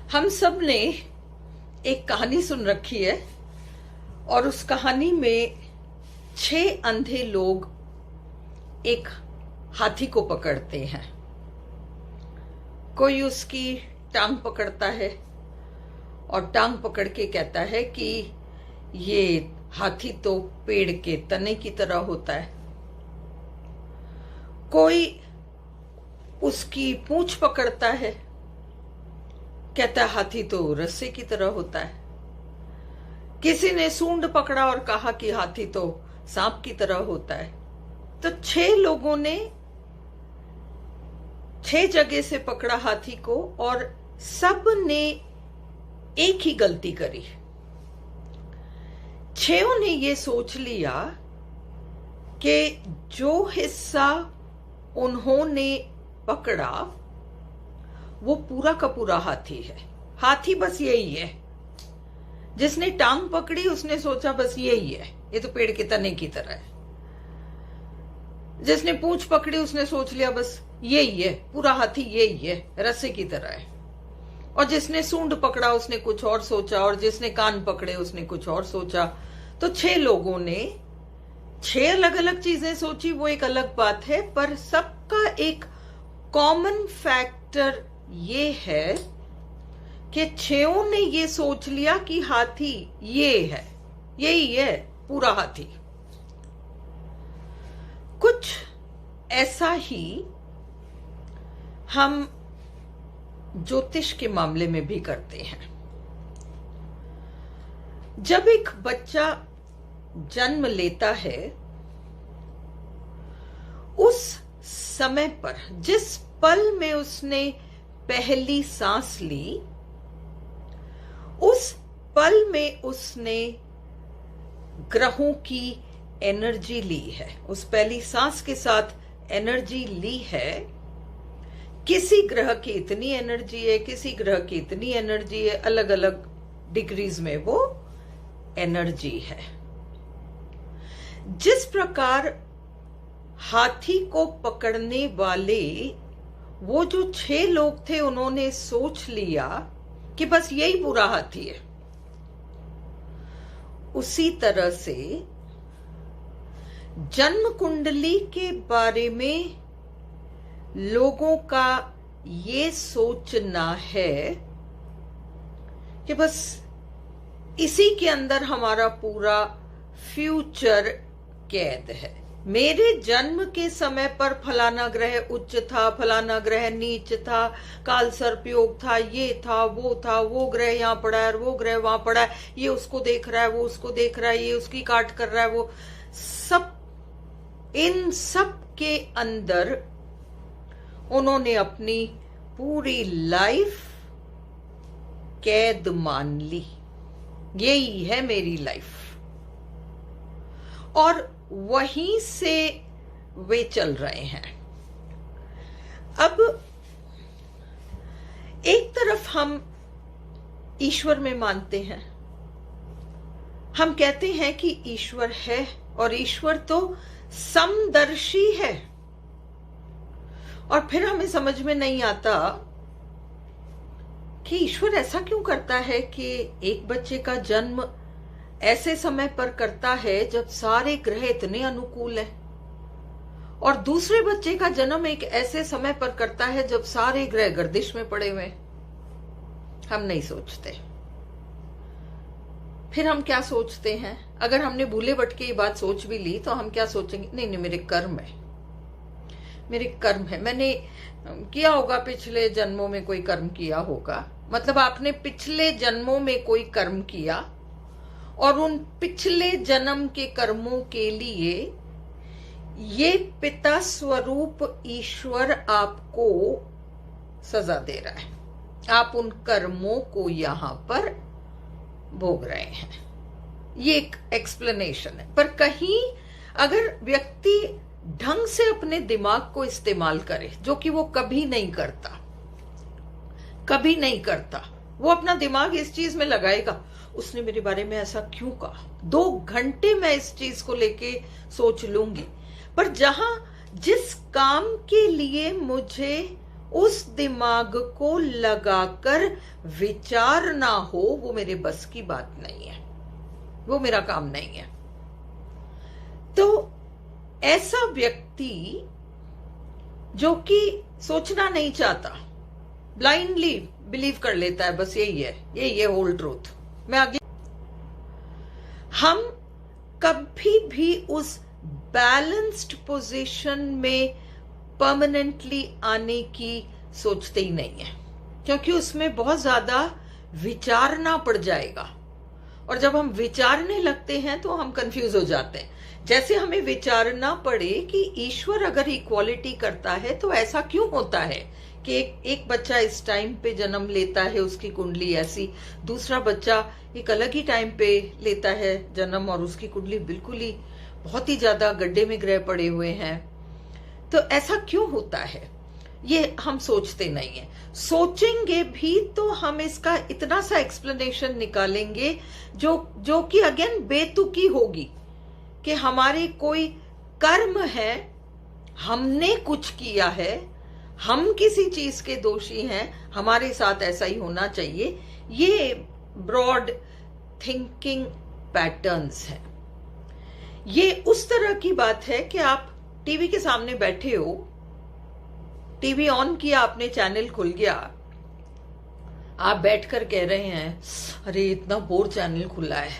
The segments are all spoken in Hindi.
हम सब ने एक कहानी सुन रखी है और उस कहानी में 6 अंधे लोग एक हाथी को पकड़ते हैं। कोई उसकी टांग पकड़ता है और टांग पकड़ के कहता है कि ये हाथी तो पेड़ के तने की तरह होता है। कोई उसकी पूंछ पकड़ता है, कहता है हाथी तो रस्से की तरह होता है। किसी ने सूंड पकड़ा और कहा कि हाथी तो सांप की तरह होता है। तो 6 लोगों ने 6 जगह से पकड़ा हाथी को और सब ने एक ही गलती करी। 6 ने ये सोच लिया कि जो हिस्सा उन्होंने पकड़ा वो पूरा का पूरा हाथी है। हाथी बस यही है। जिसने टांग पकड़ी उसने सोचा बस यही है, ये तो पेड़ के तने की तरह है। जिसने पूंछ पकड़ी उसने सोच लिया बस यही है, पूरा हाथी यही है, रस्से की तरह है। और जिसने सूंड पकड़ा उसने कुछ और सोचा और जिसने कान पकड़े उसने कुछ और सोचा। तो 6 लोगों ने 6 अलग अलग चीजें सोची, वो एक अलग बात है, पर सबका एक कॉमन फैक्टर ये है कि 6 ने ये सोच लिया कि हाथी ये है, यही है पूरा हाथी। कुछ ऐसा ही हम ज्योतिष के मामले में भी करते हैं। जब एक बच्चा जन्म लेता है उस समय पर, जिस पल में उसने पहली सांस ली, उस पल में उसने ग्रहों की एनर्जी ली है। उस पहली सांस के साथ एनर्जी ली है। किसी ग्रह की इतनी एनर्जी है, किसी ग्रह की इतनी एनर्जी है, अलग अलग डिग्रीज में वो एनर्जी है। जिस प्रकार हाथी को पकड़ने वाले वो जो 6 लोग थे उन्होंने सोच लिया कि बस यही पूरा हाथी है, उसी तरह से जन्म कुंडली के बारे में लोगों का ये सोचना है कि बस इसी के अंदर हमारा पूरा फ्यूचर कैद है। मेरे जन्म के समय पर फलाना ग्रह उच्च था, फलाना ग्रह नीच था, काल सर्प योग था, ये था, वो ग्रह यहाँ पड़ा है और वो ग्रह वहां पड़ा है, ये उसको देख रहा है, वो उसको देख रहा है, ये उसकी काट कर रहा है, वो सब, इन सब के अंदर उन्होंने अपनी पूरी लाइफ कैद मान ली। यही है मेरी लाइफ, और वहीं से वे चल रहे हैं। अब एक तरफ हम ईश्वर में मानते हैं, हम कहते हैं कि ईश्वर है और ईश्वर तो समदर्शी है। और फिर हमें समझ में नहीं आता कि ईश्वर ऐसा क्यों करता है कि एक बच्चे का जन्म ऐसे समय पर करता है जब सारे ग्रह इतने अनुकूल है, और दूसरे बच्चे का जन्म एक ऐसे समय पर करता है जब सारे ग्रह गर्दिश में पड़े हुए। हम नहीं सोचते। फिर हम क्या सोचते हैं? अगर हमने भूले भटके ये बात सोच भी ली तो हम क्या सोचेंगे? नहीं, मेरे कर्म है, मेरे कर्म है, मैंने किया होगा, पिछले जन्मों में कोई कर्म किया होगा। मतलब आपने पिछले जन्मों में कोई कर्म किया और उन पिछले जन्म के कर्मों के लिए ये पिता स्वरूप ईश्वर आपको सजा दे रहा है। आप उन कर्मों को यहां पर भोग रहे हैं। ये एक एक्सप्लेनेशन है। पर कहीं अगर व्यक्ति ढंग से अपने दिमाग को इस्तेमाल करे, जो कि वो कभी नहीं करता, कभी नहीं करता, वो अपना दिमाग इस चीज में लगाएगा, उसने मेरे बारे में ऐसा क्यों कहा, 2 घंटे मैं इस चीज को लेके सोच लूंगी। पर जहां जिस काम के लिए मुझे उस दिमाग को लगाकर विचार ना हो, वो मेरे बस की बात नहीं है, वो मेरा काम नहीं है। तो ऐसा व्यक्ति जो कि सोचना नहीं चाहता, ब्लाइंडली बिलीव कर लेता है, बस यही है होल ट्रूथ। मैं आगे, हम कभी भी उस बैलेंस्ड पोजीशन में परमानेंटली आने की सोचते ही नहीं है, क्योंकि उसमें बहुत ज्यादा विचारना पड़ जाएगा, और जब हम विचारने लगते हैं तो हम कंफ्यूज हो जाते हैं। जैसे हमें विचारना पड़े कि ईश्वर अगर इक्वालिटी करता है तो ऐसा क्यों होता है कि एक बच्चा इस टाइम पे जन्म लेता है, उसकी कुंडली ऐसी, दूसरा बच्चा एक अलग ही टाइम पे लेता है जन्म और उसकी कुंडली बिल्कुल ही बहुत ही ज्यादा गड्ढे में ग्रह पड़े हुए हैं। तो ऐसा क्यों होता है, ये हम सोचते नहीं है। सोचेंगे भी तो हम इसका इतना सा एक्सप्लेनेशन निकालेंगे जो कि अगेन बेतुकी होगी, कि हमारे कोई कर्म है, हमने कुछ किया है, हम किसी चीज के दोषी हैं, हमारे साथ ऐसा ही होना चाहिए। ये ब्रॉड थिंकिंग पैटर्न्स हैं। ये उस तरह की बात है कि आप टीवी के सामने बैठे हो, टीवी ऑन किया आपने, चैनल खुल गया, आप बैठकर कह रहे हैं अरे इतना बोर चैनल खुला है,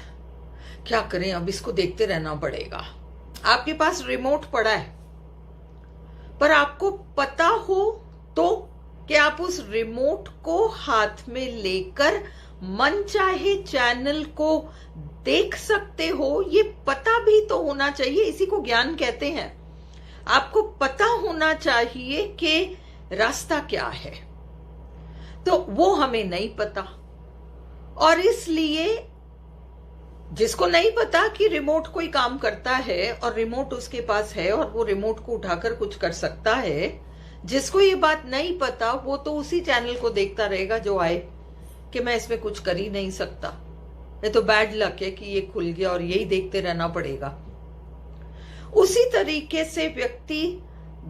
क्या करें, अब इसको देखते रहना पड़ेगा। आपके पास रिमोट पड़ा है, पर आपको पता हो तो कि आप उस रिमोट को हाथ में लेकर मनचाहे चैनल को देख सकते हो, ये पता भी तो होना चाहिए। इसी को ज्ञान कहते हैं। आपको पता होना चाहिए कि रास्ता क्या है, तो वो हमें नहीं पता, और इसलिए जिसको नहीं पता कि रिमोट कोई काम करता है और रिमोट उसके पास है और वो रिमोट को उठाकर कुछ कर सकता है, जिसको ये बात नहीं पता वो तो उसी चैनल को देखता रहेगा जो आए, कि मैं इसमें कुछ कर ही नहीं सकता, ये तो बैड लक है कि ये खुल गया और यही देखते रहना पड़ेगा। उसी तरीके से व्यक्ति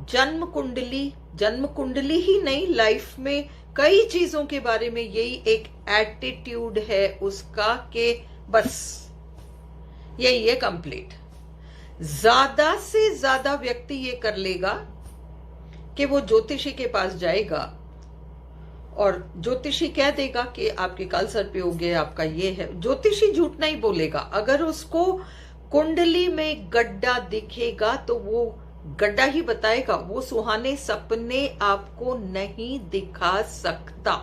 जन्म कुंडली ही नहीं, लाइफ में कई चीजों के बारे में यही एक एटीट्यूड है उसका कि बस यही है कंप्लीट। ज्यादा से ज्यादा व्यक्ति ये कर लेगा कि वो ज्योतिषी के पास जाएगा और ज्योतिषी कह देगा कि आपके काल सर्प हो गए, आपका ये है। ज्योतिषी झूठ नहीं बोलेगा। अगर उसको कुंडली में गड्ढा दिखेगा तो वो गड्ढा ही बताएगा, वो सुहाने सपने आपको नहीं दिखा सकता।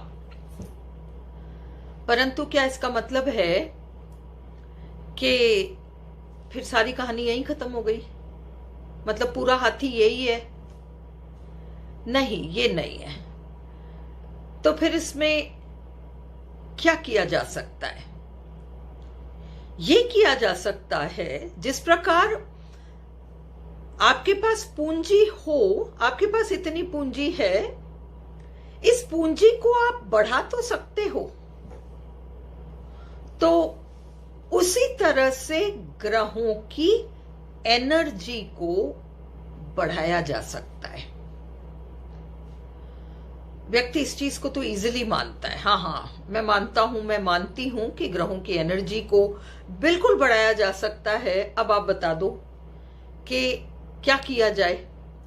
परंतु क्या इसका मतलब है कि फिर सारी कहानी यहीं खत्म हो गई, मतलब पूरा हाथी यही है? नहीं, ये नहीं है। तो फिर इसमें क्या किया जा सकता है? ये किया जा सकता है जिस प्रकार आपके पास पूंजी हो, आपके पास इतनी पूंजी है, इस पूंजी को आप बढ़ा तो सकते हो, तो उसी तरह से ग्रहों की एनर्जी को बढ़ाया जा सकता है। व्यक्ति इस चीज को तो इजीली मानता है, हाँ, मैं मानता हूं, मैं मानती हूं कि ग्रहों की एनर्जी को बिल्कुल बढ़ाया जा सकता है। अब आप बता दो कि क्या किया जाए?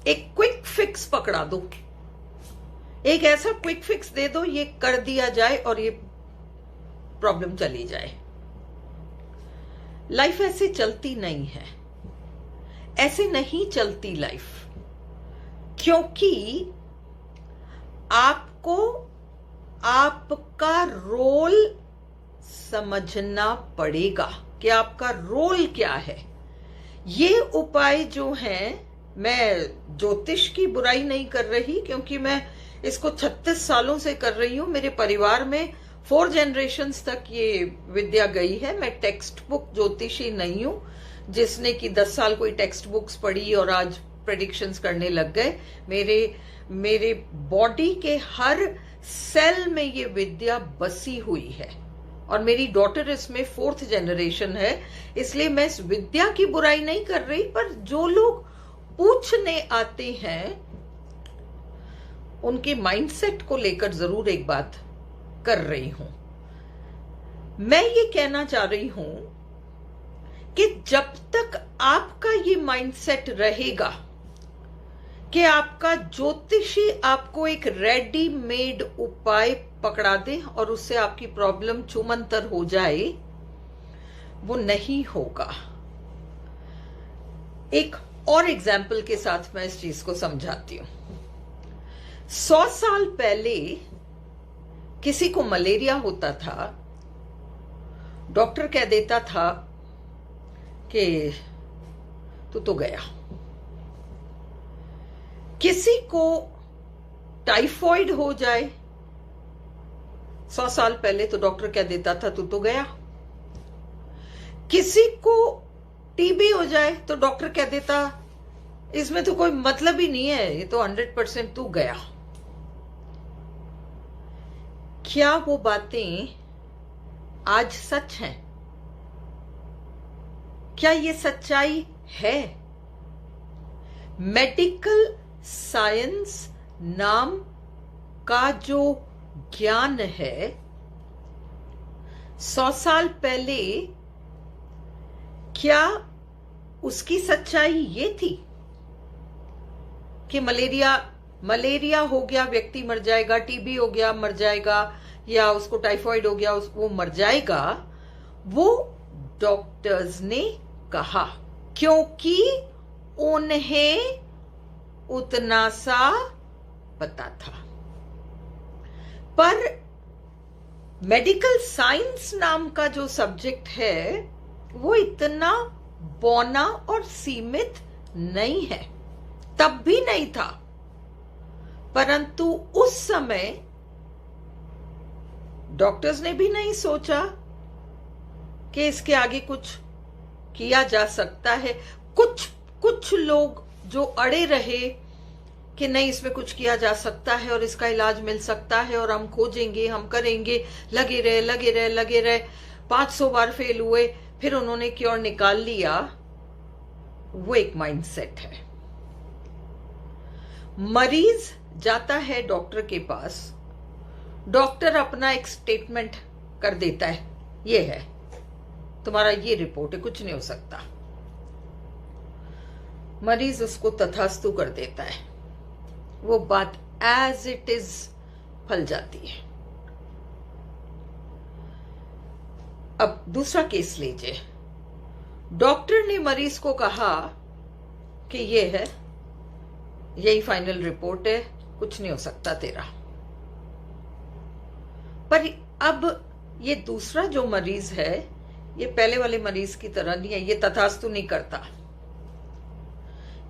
एक क्विक फिक्स पकड़ा दो, एक ऐसा क्विक फिक्स दे दो, ये कर दिया जाए और ये प्रॉब्लम चली जाए। लाइफ ऐसे चलती नहीं है, ऐसे नहीं चलती लाइफ, क्योंकि आपको आपका रोल समझना पड़ेगा कि आपका रोल क्या है। ये उपाय जो हैं, मैं ज्योतिष की बुराई नहीं कर रही, क्योंकि मैं इसको 36 सालों से कर रही हूं। मेरे परिवार में 4 जनरेशन्स तक ये विद्या गई है। मैं टेक्स्ट बुक ज्योतिषी नहीं हूं, जिसने कि 10 साल कोई टेक्स्ट बुक्स पढ़ी और आज प्रेडिक्शंस करने लग गए। मेरे बॉडी के हर सेल में ये विद्या बसी हुई है, और मेरी डॉटर इसमें 4th जनरेशन है। इसलिए मैं इस विद्या की बुराई नहीं कर रही, पर जो लोग पूछने आते हैं उनके माइंडसेट को लेकर जरूर एक बात कर रही हूं। मैं ये कहना चाह रही हूं कि जब तक आपका ये माइंडसेट रहेगा कि आपका ज्योतिषी आपको एक रेडीमेड उपाय पकड़ा दे और उससे आपकी प्रॉब्लम छूमंतर हो जाए, वो नहीं होगा। एक और एग्जाम्पल के साथ मैं इस चीज को समझाती हूं। 100 साल पहले किसी को मलेरिया होता था, डॉक्टर कह देता था कि तू तो गया। किसी को टाइफॉइड हो जाए 100 साल पहले तो डॉक्टर कह देता था तू तो गया। किसी को टीबी हो जाए तो डॉक्टर कह देता इसमें तो कोई मतलब ही नहीं है, ये तो 100% तू गया। क्या वो बातें आज सच हैं? क्या ये सच्चाई है? मेडिकल साइंस नाम का जो ज्ञान है 100 साल पहले, क्या उसकी सच्चाई ये थी कि मलेरिया हो गया व्यक्ति मर जाएगा, टीबी हो गया मर जाएगा, या उसको टाइफॉइड हो गया वो मर जाएगा? वो डॉक्टर्स ने कहा क्योंकि उन्हें उतना सा पता था। पर मेडिकल साइंस नाम का जो सब्जेक्ट है वो इतना बौना और सीमित नहीं है, तब भी नहीं था। परंतु उस समय डॉक्टर्स ने भी नहीं सोचा कि इसके आगे कुछ किया जा सकता है। कुछ लोग जो अड़े रहे कि नहीं इसमें कुछ किया जा सकता है और इसका इलाज मिल सकता है और हम खोजेंगे, हम करेंगे, लगे रहे 500 बार फेल हुए, फिर उन्होंने क्योर निकाल लिया। वो एक माइंडसेट है। मरीज जाता है डॉक्टर के पास, डॉक्टर अपना एक स्टेटमेंट कर देता है, ये है तुम्हारा, ये रिपोर्ट है, कुछ नहीं हो सकता। मरीज उसको तथास्तु कर देता है, वो बात एज इट इज फल जाती है। अब दूसरा केस लीजिए। डॉक्टर ने मरीज को कहा कि ये है, यही फाइनल रिपोर्ट है, कुछ नहीं हो सकता तेरा। पर अब ये दूसरा जो मरीज है, ये पहले वाले मरीज की तरह नहीं है, ये तथास्तु नहीं करता,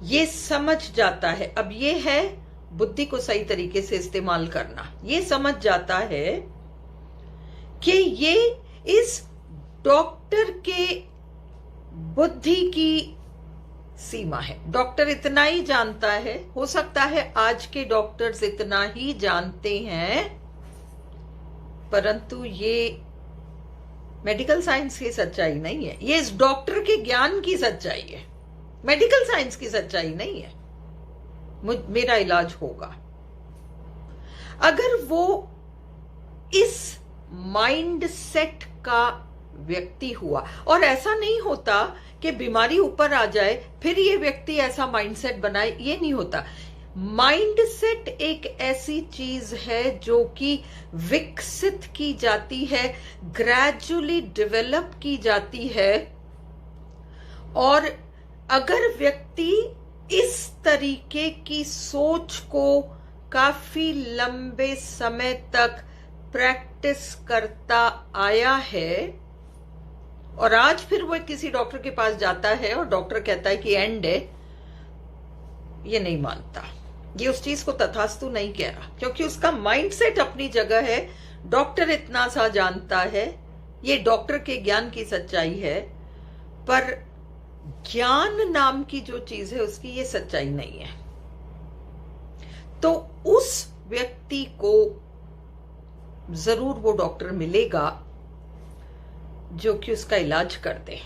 ये समझ जाता है। अब ये है बुद्धि को सही तरीके से इस्तेमाल करना। ये समझ जाता है कि ये इस डॉक्टर के बुद्धि की सीमा है। डॉक्टर इतना ही जानता है, हो सकता है आज के डॉक्टर्स इतना ही जानते हैं, परंतु ये मेडिकल साइंस की सच्चाई नहीं है, ये इस डॉक्टर के ज्ञान की सच्चाई है, मेडिकल साइंस की सच्चाई नहीं है। मेरा इलाज होगा। अगर वो इस माइंड सेट का व्यक्ति हुआ, और ऐसा नहीं होता कि बीमारी ऊपर आ जाए फिर ये व्यक्ति ऐसा माइंडसेट बनाए, ये नहीं होता। माइंडसेट एक ऐसी चीज है जो कि विकसित की जाती है, ग्रेजुअली डेवलप की जाती है, और अगर व्यक्ति इस तरीके की सोच को काफी लंबे समय तक प्रैक्टिस करता आया है, और आज फिर वो किसी डॉक्टर के पास जाता है और डॉक्टर कहता है कि एंड है, ये नहीं मानता, ये उस चीज को तथास्तु नहीं कह रहा, क्योंकि उसका माइंडसेट अपनी जगह है। डॉक्टर इतना सा जानता है, ये डॉक्टर के ज्ञान की सच्चाई है, पर ज्ञान नाम की जो चीज है उसकी ये सच्चाई नहीं है। तो उस व्यक्ति को जरूर वो डॉक्टर मिलेगा जो कि उसका इलाज कर दे।